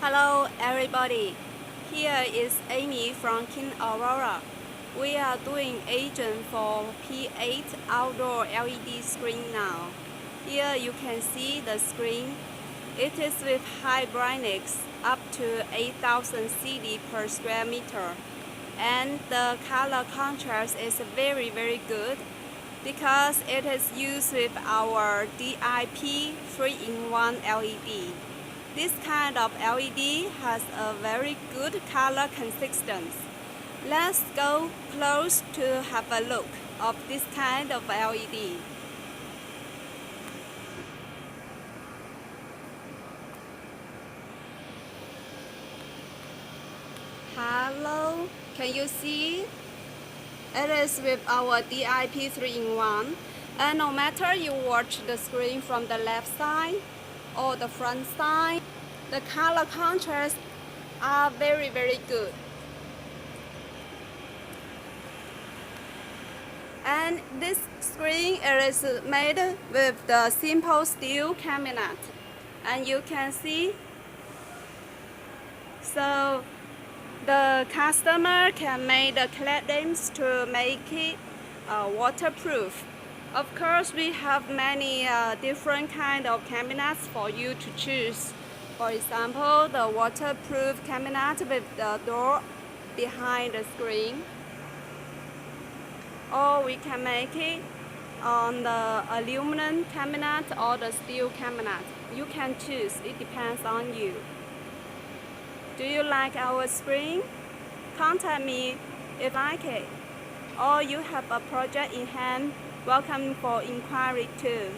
Hello everybody, here is Amy from King Aurora. We are doing agent for P8 outdoor LED screen now. Here you can see the screen. It is with high brightness up to 8000 CD per square meter. And the color contrast is very good because it is used with our DIP 3-in-1 LED. This kind of LED has a very good color consistency. Let's go close to have a look of this kind of LED. Hello, can you see? It is with our DIP 3-in-1, and no matter you watch the screen from the left side or the front side, the color contrast are very good. And this screen is made with the simple steel cabinet, and you can see. So the customer can make the claddings to make it waterproof. Of course, we have many different kind of cabinets for you to choose. For example, the waterproof cabinet with the door behind the screen. Or we can make it on the aluminum cabinet or the steel cabinet. You can choose, it depends on you. Do you like our screen? Contact me if I can. Or you have a project in hand, welcome for inquiry too.